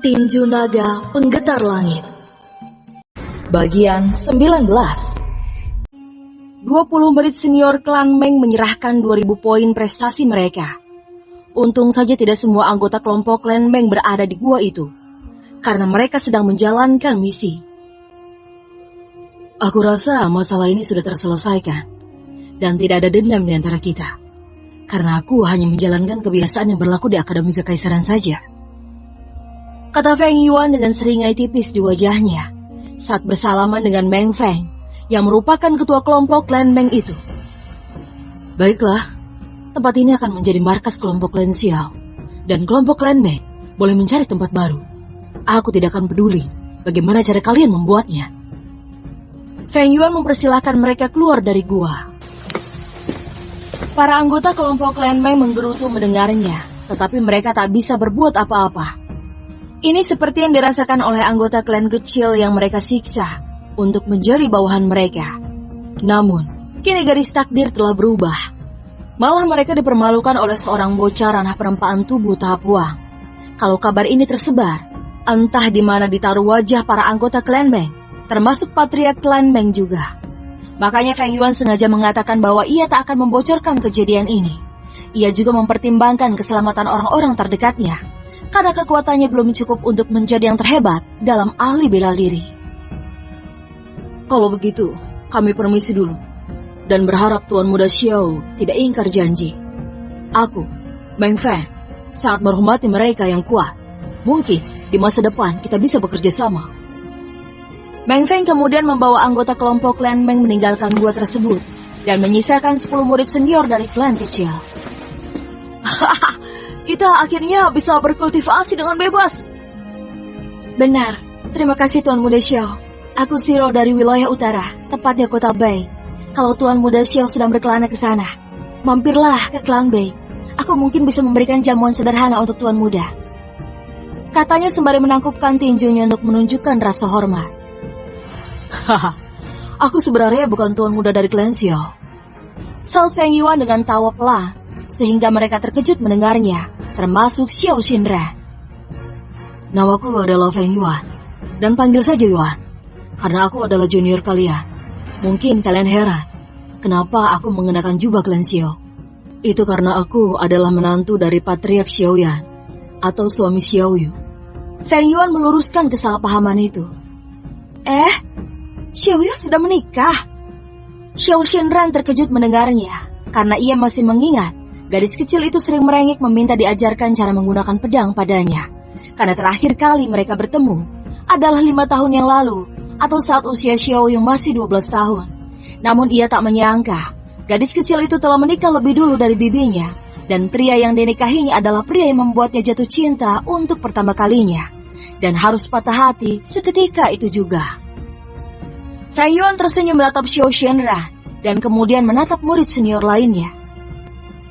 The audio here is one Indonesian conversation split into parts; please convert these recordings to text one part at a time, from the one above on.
Tinju Naga Penggetar Langit. Bagian 19. 20 murid senior klan Meng menyerahkan 2000 poin prestasi mereka. Untung saja tidak semua anggota kelompok klan Meng berada di gua itu, karena mereka sedang menjalankan misi. Aku rasa masalah ini sudah terselesaikan, dan tidak ada dendam di antara kita, karena aku hanya menjalankan kebiasaan yang berlaku di Akademi Kekaisaran saja, kata Feng Yuan dengan seringai tipis di wajahnya saat bersalaman dengan Meng Feng yang merupakan ketua kelompok klan Meng itu. Baiklah, tempat ini akan menjadi markas kelompok klan Xiao, dan kelompok klan Meng boleh mencari tempat baru. Aku tidak akan peduli bagaimana cara kalian membuatnya. Feng Yuan mempersilahkan mereka keluar dari gua. Para anggota kelompok klan Meng menggerutu mendengarnya, tetapi mereka tak bisa berbuat apa-apa. Ini seperti yang dirasakan oleh anggota klan kecil yang mereka siksa untuk menjadi bawahan mereka. Namun, kini garis takdir telah berubah. Malah mereka dipermalukan oleh seorang bocah ranah perempaan tubuh tahap Wang. Kalau kabar ini tersebar, entah di mana ditaruh wajah para anggota klan Meng, termasuk patriark klan Meng juga. Makanya Feng Yuan sengaja mengatakan bahwa ia tak akan membocorkan kejadian ini. Ia juga mempertimbangkan keselamatan orang-orang terdekatnya, karena kekuatannya belum cukup untuk menjadi yang terhebat dalam ahli bela diri. Kalau begitu, kami permisi dulu, dan berharap Tuan Muda Xiao tidak ingkar janji. Aku, Meng Feng, sangat menghormati mereka yang kuat. Mungkin di masa depan kita bisa bekerja sama. Meng Feng kemudian membawa anggota kelompok klan Meng meninggalkan gua tersebut dan menyisakan 10 murid senior dari klan kecil. Kita akhirnya bisa berkultivasi dengan bebas. Benar, terima kasih Tuan Muda Xiao. Aku Shiro dari wilayah utara, tepatnya kota Bei. Kalau Tuan Muda Xiao sedang berkelana ke sana, mampirlah ke klan Bei. Aku mungkin bisa memberikan jamuan sederhana untuk Tuan Muda, katanya sembari menangkupkan tinjunya untuk menunjukkan rasa hormat. Haha, aku sebenarnya bukan Tuan Muda dari klan Xiao, saut Feng Yuan dengan tawa pelan, sehingga mereka terkejut mendengarnya, termasuk Xiao Xinran. Namaku adalah Feng Yuan, dan panggil saja Yuan, karena aku adalah junior kalian. Mungkin kalian heran, kenapa aku mengenakan jubah klan Xiao. Itu karena aku adalah menantu dari Patriark Xiaoyan, atau suami Xiaoyu. Feng Yuan meluruskan kesalahpahaman itu. Xiaoyu sudah menikah? Xiao Xinran terkejut mendengarnya, karena ia masih mengingat gadis kecil itu sering merengek meminta diajarkan cara menggunakan pedang padanya. Karena terakhir kali mereka bertemu adalah 5 tahun yang lalu, atau saat usia Xiaoyu masih 12 tahun. Namun ia tak menyangka, gadis kecil itu telah menikah lebih dulu dari bibinya, dan pria yang dinikahinya adalah pria yang membuatnya jatuh cinta untuk pertama kalinya, dan harus patah hati seketika itu juga. Feng Yuan tersenyum menatap Xiao Xinran, dan kemudian menatap murid senior lainnya.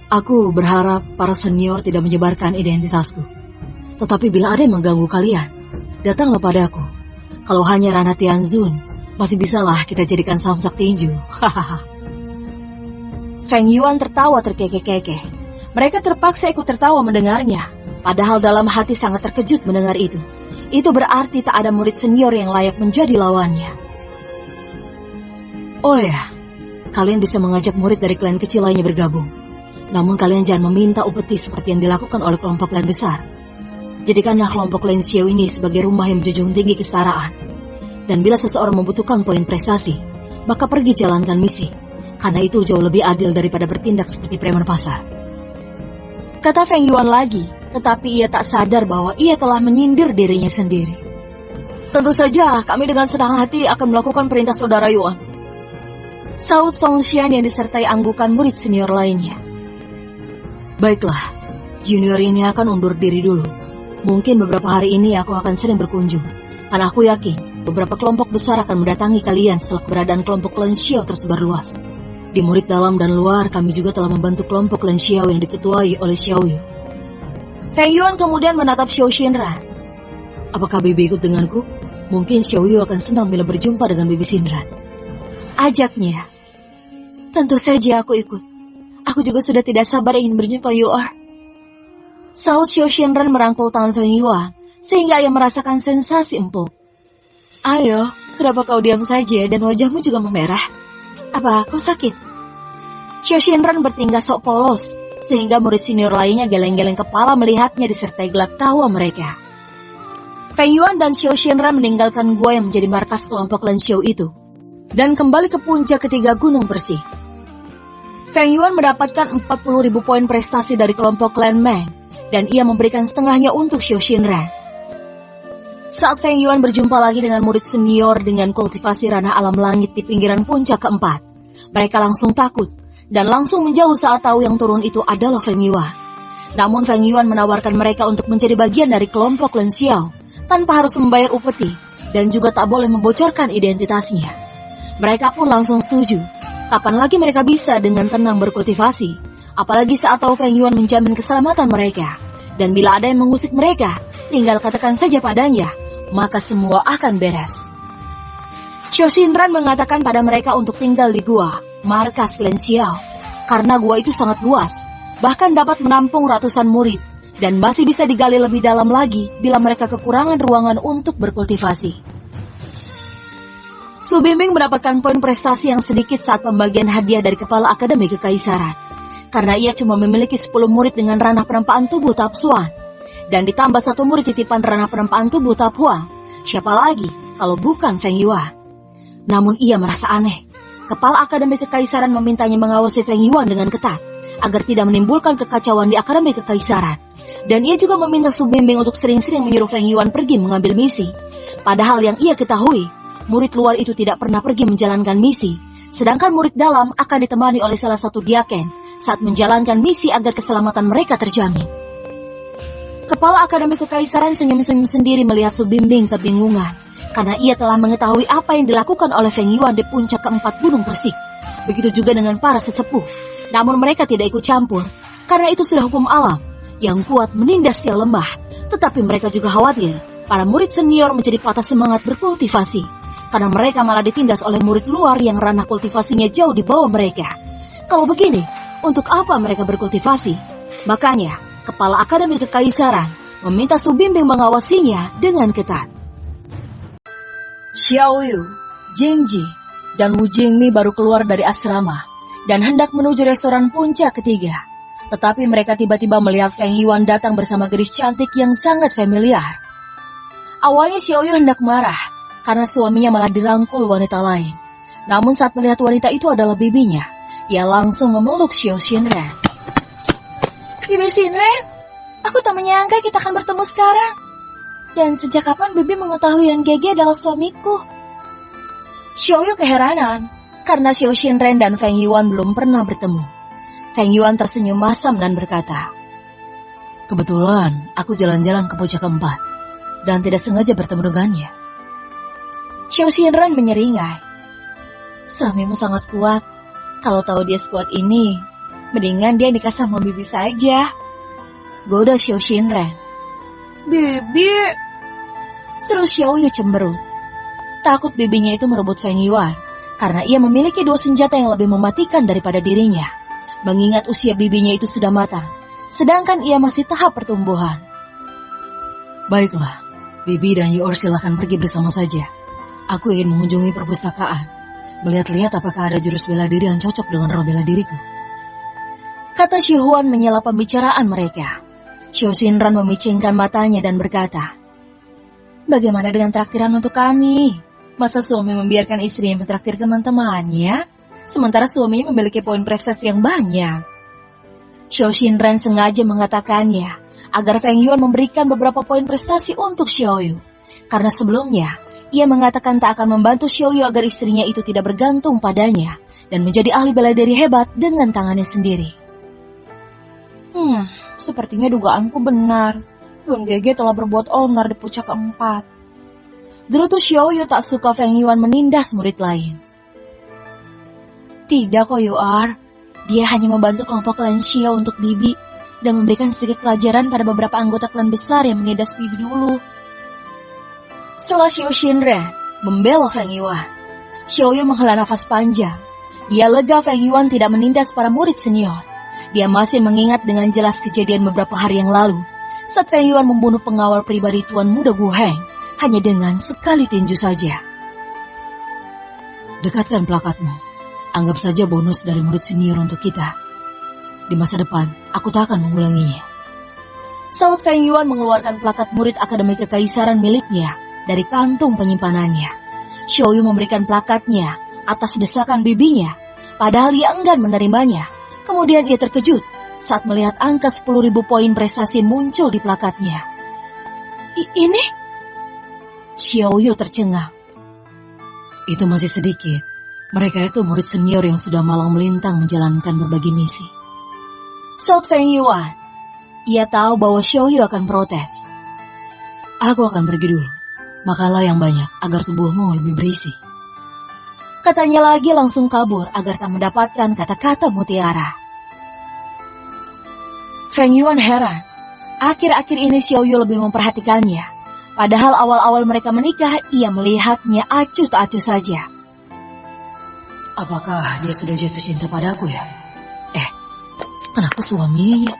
Aku berharap para senior tidak menyebarkan identitasku. Tetapi bila ada yang mengganggu kalian, datanglah padaku. Kalau hanya ranah Tianzun, masih bisalah kita jadikan samsak tinju. Hahaha. Feng Yuan tertawa terkekeh-kekeh. Mereka terpaksa ikut tertawa mendengarnya, padahal dalam hati sangat terkejut mendengar itu. Itu berarti tak ada murid senior yang layak menjadi lawannya. Oh ya, kalian bisa mengajak murid dari klan kecil lainnya bergabung. Namun kalian jangan meminta upeti seperti yang dilakukan oleh kelompok klan besar. Jadikanlah kelompok klan Xiao ini sebagai rumah yang menjunjung tinggi kesetaraan. Dan bila seseorang membutuhkan poin prestasi, maka pergi jalankan misi, karena itu jauh lebih adil daripada bertindak seperti preman pasar, kata Feng Yuan lagi, tetapi ia tak sadar bahwa ia telah menyindir dirinya sendiri. Tentu saja kami dengan senang hati akan melakukan perintah saudara Yuan, saut Song Xian yang disertai anggukan murid senior lainnya. Baiklah, junior ini akan undur diri dulu. Mungkin beberapa hari ini aku akan sering berkunjung, karena aku yakin beberapa kelompok besar akan mendatangi kalian setelah keberadaan kelompok klan Xiao tersebar luas. Di murid dalam dan luar, kami juga telah membantu kelompok klan Xiao yang diketuai oleh Xiaoyu. Feng Yuan kemudian menatap Xiao Xinran. Apakah bibi ikut denganku? Mungkin Xiaoyu akan senang bila berjumpa dengan bibi Xinran, ajaknya. Tentu saja aku ikut. Aku juga sudah tidak sabar ingin berjumpa Yuan, saut Xiao Xinran merangkul tangan Feng Yuan sehingga ia merasakan sensasi empuk. Ayo, kenapa kau diam saja dan wajahmu juga memerah? Apa kau sakit? Xiao Shinran bertingkah sok polos, sehingga murid senior lainnya geleng-geleng kepala melihatnya disertai gelak tawa mereka. Feng Yuan dan Xiao Shinran meninggalkan gua yang menjadi markas kelompok Lan Xiao itu, dan kembali ke puncak ketiga gunung bersih. Feng Yuan mendapatkan 40.000 poin prestasi dari kelompok Lan Meng, dan ia memberikan setengahnya untuk Xiao Shinran. Saat Feng Yuan berjumpa lagi dengan murid senior dengan kultivasi ranah alam langit di pinggiran puncak keempat, mereka langsung takut dan langsung menjauh saat tahu yang turun itu adalah Feng Yuan. Namun Feng Yuan menawarkan mereka untuk menjadi bagian dari kelompok Lan Xiao tanpa harus membayar upeti dan juga tak boleh membocorkan identitasnya. Mereka pun langsung setuju. Kapan lagi mereka bisa dengan tenang berkultivasi, apalagi saat tahu Feng Yuan menjamin keselamatan mereka. Dan bila ada yang mengusik mereka, tinggal katakan saja padanya, maka semua akan beres. Xiao Shinran mengatakan pada mereka untuk tinggal di gua, markas Lan Xiao, karena gua itu sangat luas, bahkan dapat menampung ratusan murid, dan masih bisa digali lebih dalam lagi bila mereka kekurangan ruangan untuk berkultivasi. Su Bimbing mendapatkan poin prestasi yang sedikit saat pembagian hadiah dari Kepala Akademi Kekaisaran, karena ia cuma memiliki 10 murid dengan ranah penempaan tubuh tahap Xuan, dan ditambah 1 murid titipan ranah penempaan tubuh tahap Huang. Siapa lagi kalau bukan Feng Yuan? Namun ia merasa aneh. Kepala Akademi Kekaisaran memintanya mengawasi Feng Yuan dengan ketat, agar tidak menimbulkan kekacauan di Akademi Kekaisaran. Dan ia juga meminta Su Bimbing untuk sering-sering menyuruh Feng Yuan pergi mengambil misi. Padahal yang ia ketahui, murid luar itu tidak pernah pergi menjalankan misi, sedangkan murid dalam akan ditemani oleh salah satu diaken saat menjalankan misi agar keselamatan mereka terjamin. Kepala Akademi Kekaisaran senyum-senyum sendiri melihat Su Bimbing kebingungan, karena ia telah mengetahui apa yang dilakukan oleh Feng Yuan di puncak keempat gunung Persik. Begitu juga dengan para sesepuh. Namun mereka tidak ikut campur, karena itu sudah hukum alam. Yang kuat menindas yang lemah. Tetapi mereka juga khawatir para murid senior menjadi patah semangat berkultivasi, karena mereka malah ditindas oleh murid luar yang ranah kultivasinya jauh di bawah mereka. Kalau begini, untuk apa mereka berkultivasi? Makanya, Kepala Akademi Kekaisaran meminta Su Bimbing mengawasinya dengan ketat. Xiao Yu, Jingji, dan Wu Jingmi baru keluar dari asrama dan hendak menuju restoran puncak ketiga. Tetapi mereka tiba-tiba melihat Feng Yuan datang bersama gadis cantik yang sangat familiar. Awalnya Xiao Yu hendak marah karena suaminya malah dirangkul wanita lain. Namun saat melihat wanita itu adalah bibinya, ia langsung memeluk Xiao Shinran. Bibi Shinran, aku tak menyangka kita akan bertemu sekarang. Dan sejak kapan Bibi mengetahui yang Gege adalah suamiku? Xiao Yu keheranan, karena Xiao Shinran dan Feng Yuan belum pernah bertemu. Feng Yuan tersenyum masam dan berkata, kebetulan aku jalan-jalan ke puncak keempat, dan tidak sengaja bertemu dengannya. Xiao Shinran menyeringai, suamimu sangat kuat. Kalau tahu dia sekuat ini, mendingan dia nikah sama Bibi saja. Goda Xiao Shinran. Bibi, seru Xiao Yu cemberut. Takut bibinya itu merebut Feng Yuan, karena ia memiliki 2 senjata yang lebih mematikan daripada dirinya. Mengingat usia bibinya itu sudah matang, sedangkan ia masih tahap pertumbuhan. Baiklah, Bibi dan Yor silakan pergi bersama saja. Aku ingin mengunjungi perpustakaan, melihat-lihat apakah ada jurus bela diri yang cocok dengan roh bela diriku. Kata Xi Huan menyela pembicaraan mereka. Xiao Shinran memicingkan matanya dan berkata, bagaimana dengan traktiran untuk kami? Masa suami membiarkan istrinya mentraktir teman-temannya, sementara suaminya memiliki poin prestasi yang banyak? Xiao Shinran sengaja mengatakannya agar Feng Yuan memberikan beberapa poin prestasi untuk Xiao Yu, karena sebelumnya ia mengatakan tak akan membantu Xiao Yu agar istrinya itu tidak bergantung padanya dan menjadi ahli bela diri hebat dengan tangannya sendiri. Sepertinya dugaanku benar. Don Gege telah berbuat onar di puncak keempat. Gerutu Xiao Yu tak suka Feng Yuan menindas murid lain. Tidak kok Yuar, dia hanya membantu kelompok Lan Xiao untuk Bibi dan memberikan sedikit pelajaran pada beberapa anggota klan besar yang menindas Bibi dulu. Setelah Xiao Shinran membela Feng Yuan, Xiao Yu menghela nafas panjang. Ia lega Feng Yuan tidak menindas para murid senior. Dia masih mengingat dengan jelas kejadian beberapa hari yang lalu, saat Feng Yuan membunuh pengawal pribadi Tuan Muda Gu Heng hanya dengan sekali tinju saja. Dekatkan plakatmu. Anggap saja bonus dari murid senior untuk kita. Di masa depan, aku tak akan mengulanginya. Saat Feng Yuan mengeluarkan plakat murid Akademi Kekaisaran miliknya dari kantung penyimpanannya. Xiao Yu memberikan plakatnya atas desakan bibinya, padahal ia enggan menerimanya. Kemudian ia terkejut saat melihat angka 10.000 poin prestasi muncul di plakatnya. Ini? Xiao Yu tercengang. Itu masih sedikit. Mereka itu murid senior yang sudah malang melintang menjalankan berbagai misi. Saat Feng Yuan, ia tahu bahwa Xiao Yu akan protes. Aku akan pergi dulu. Makanlah yang banyak agar tubuhmu lebih berisi. Katanya lagi langsung kabur agar tak mendapatkan kata-kata mutiara. Feng Yuan heran. Akhir-akhir ini Xiao Yu lebih memperhatikannya. Padahal awal-awal mereka menikah, ia melihatnya acuh tak acuh saja. Apakah dia sudah jatuh cinta padaku ya? Kan aku suaminya.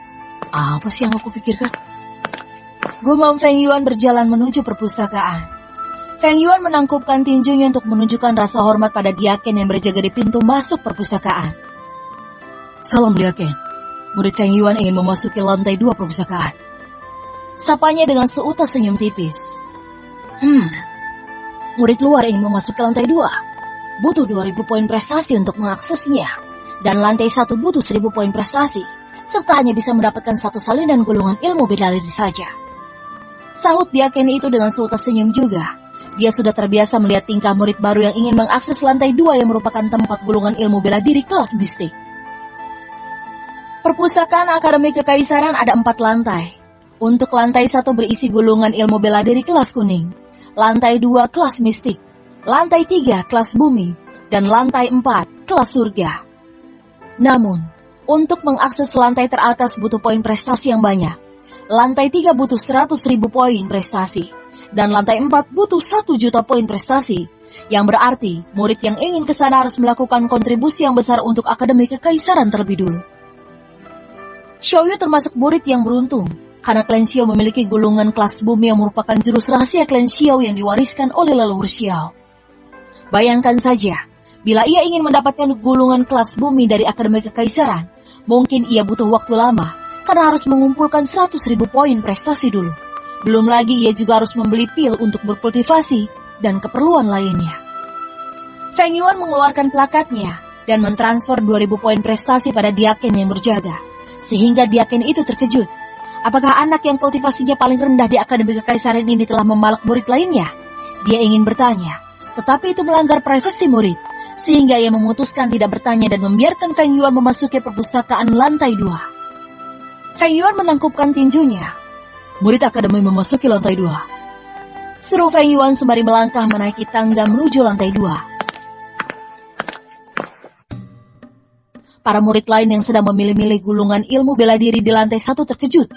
Apa sih yang aku pikirkan? Gumam Feng Yuan berjalan menuju perpustakaan. Feng Yuan menangkupkan tinjunya untuk menunjukkan rasa hormat pada Diaken yang berjaga di pintu masuk perpustakaan. Salam Diaken. Murid Feng Yuan ingin memasuki lantai 2 perpustakaan. Sapanya dengan seutas senyum tipis. Murid luar ingin memasuki lantai 2. Butuh 2.000 poin prestasi untuk mengaksesnya. Dan lantai 1 butuh 1.000 poin prestasi. Serta hanya bisa mendapatkan satu salinan gulungan ilmu bela diri saja. Sahut Diaken itu dengan seutas senyum juga. Dia sudah terbiasa melihat tingkah murid baru yang ingin mengakses lantai 2 yang merupakan tempat gulungan ilmu bela diri kelas mistik. Perpustakaan Akademi Kekaisaran ada 4 lantai. Untuk lantai 1 berisi gulungan ilmu bela diri kelas kuning. Lantai 2 kelas mistik. Lantai 3 kelas bumi. Dan lantai 4 kelas surga. Namun, untuk mengakses lantai teratas butuh poin prestasi yang banyak. Lantai 3 butuh 100.000 poin prestasi. Dan lantai 4 butuh 1 juta poin prestasi. Yang berarti, murid yang ingin ke sana harus melakukan kontribusi yang besar untuk Akademi Kekaisaran terlebih dulu. Xiao Yu termasuk murid yang beruntung, karena klan Xiao memiliki gulungan kelas bumi yang merupakan jurus rahasia klan Xiao yang diwariskan oleh leluhur Xiao. Bayangkan saja, bila ia ingin mendapatkan gulungan kelas bumi dari Akademi Kekaisaran, mungkin ia butuh waktu lama, karena harus mengumpulkan 100.000 poin prestasi dulu. Belum lagi ia juga harus membeli pil untuk berkultivasi dan keperluan lainnya. Feng Yuan mengeluarkan plakatnya dan mentransfer 2.000 poin prestasi pada Diaken yang berjaga. Sehingga Diaken itu terkejut. Apakah anak yang kultivasinya paling rendah di Akademi Kekaisaran ini telah memalak murid lainnya? Dia ingin bertanya, tetapi itu melanggar privasi murid. Sehingga ia memutuskan tidak bertanya dan membiarkan Feng Yuan memasuki perpustakaan lantai 2. Feng Yuan menangkupkan tinjunya. Murid Akademi memasuki lantai 2. Seru Feng Yuan sembari melangkah menaiki tangga menuju lantai 2. Para murid lain yang sedang memilih-milih gulungan ilmu bela diri di lantai 1 terkejut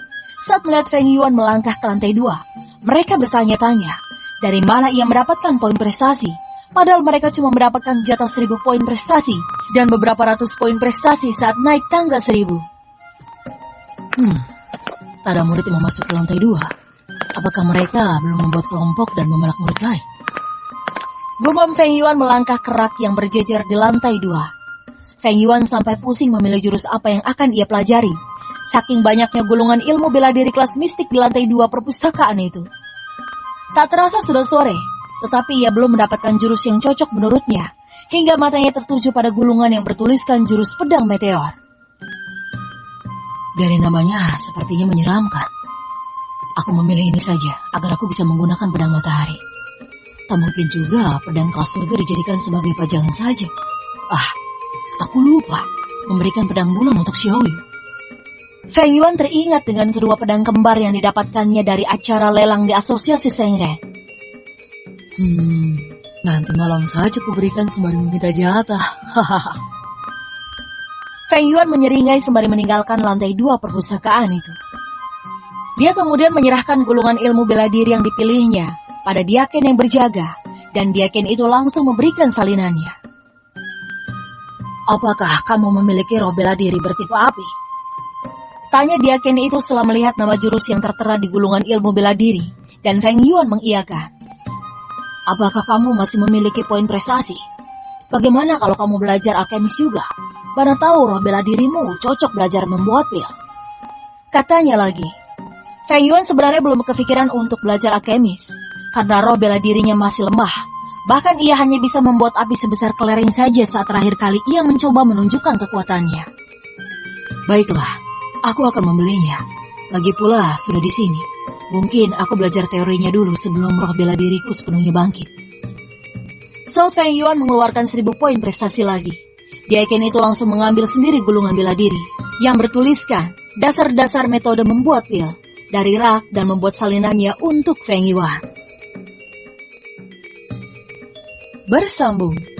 saat melihat Feng Yuan melangkah ke lantai 2. Mereka bertanya-tanya, dari mana ia mendapatkan poin prestasi, padahal mereka cuma mendapatkan jatah 1.000 poin prestasi dan beberapa ratus poin prestasi saat naik tangga 1.000. Tak ada murid yang memasuki lantai 2. Apakah mereka belum membuat kelompok dan memelak murid lain? Gumam Feng Yuan melangkah ke rak yang berjejer di lantai 2. Feng Yuan sampai pusing memilih jurus apa yang akan ia pelajari. Saking banyaknya gulungan ilmu bela diri kelas mistik di lantai 2 perpustakaan itu. Tak terasa sudah sore, tetapi ia belum mendapatkan jurus yang cocok menurutnya, hingga matanya tertuju pada gulungan yang bertuliskan jurus pedang meteor. Dari namanya sepertinya menyeramkan. Aku memilih ini saja, agar aku bisa menggunakan pedang matahari. Tak mungkin juga pedang kelas surga dijadikan sebagai pajangan saja. Aku lupa memberikan pedang bulan untuk Xiao Yu. Feng Yuan teringat dengan kedua pedang kembar yang didapatkannya dari acara lelang di Asosiasi Shengren. Nanti malam saja ku berikan sembari meminta jatah. Feng Yuan menyeringai sembari meninggalkan lantai 2 perpustakaan itu. Dia kemudian menyerahkan gulungan ilmu bela diri yang dipilihnya pada Diaken yang berjaga, dan Diaken itu langsung memberikan salinannya. Apakah kamu memiliki roh bela diri bertipe api? Tanya dia Ken itu setelah melihat nama jurus yang tertera di gulungan ilmu bela diri, dan Feng Yuan mengiyakan. Apakah kamu masih memiliki poin prestasi? Bagaimana kalau kamu belajar alkemis juga? Mana tahu roh bela dirimu cocok belajar membuat pil. Katanya lagi. Feng Yuan sebenarnya belum kepikiran untuk belajar alkemis, karena roh bela dirinya masih lemah. Bahkan ia hanya bisa membuat api sebesar kelereng saja saat terakhir kali ia mencoba menunjukkan kekuatannya. Baiklah, aku akan membelinya. Lagi pula sudah di sini. Mungkin aku belajar teorinya dulu sebelum roh bela diriku sepenuhnya bangkit. Saat Feng Yuan mengeluarkan 1000 poin prestasi lagi, dia Ken itu langsung mengambil sendiri gulungan bela diri yang bertuliskan dasar-dasar metode membuat pil dari rak dan membuat salinannya untuk Feng Yuan. Bersambung.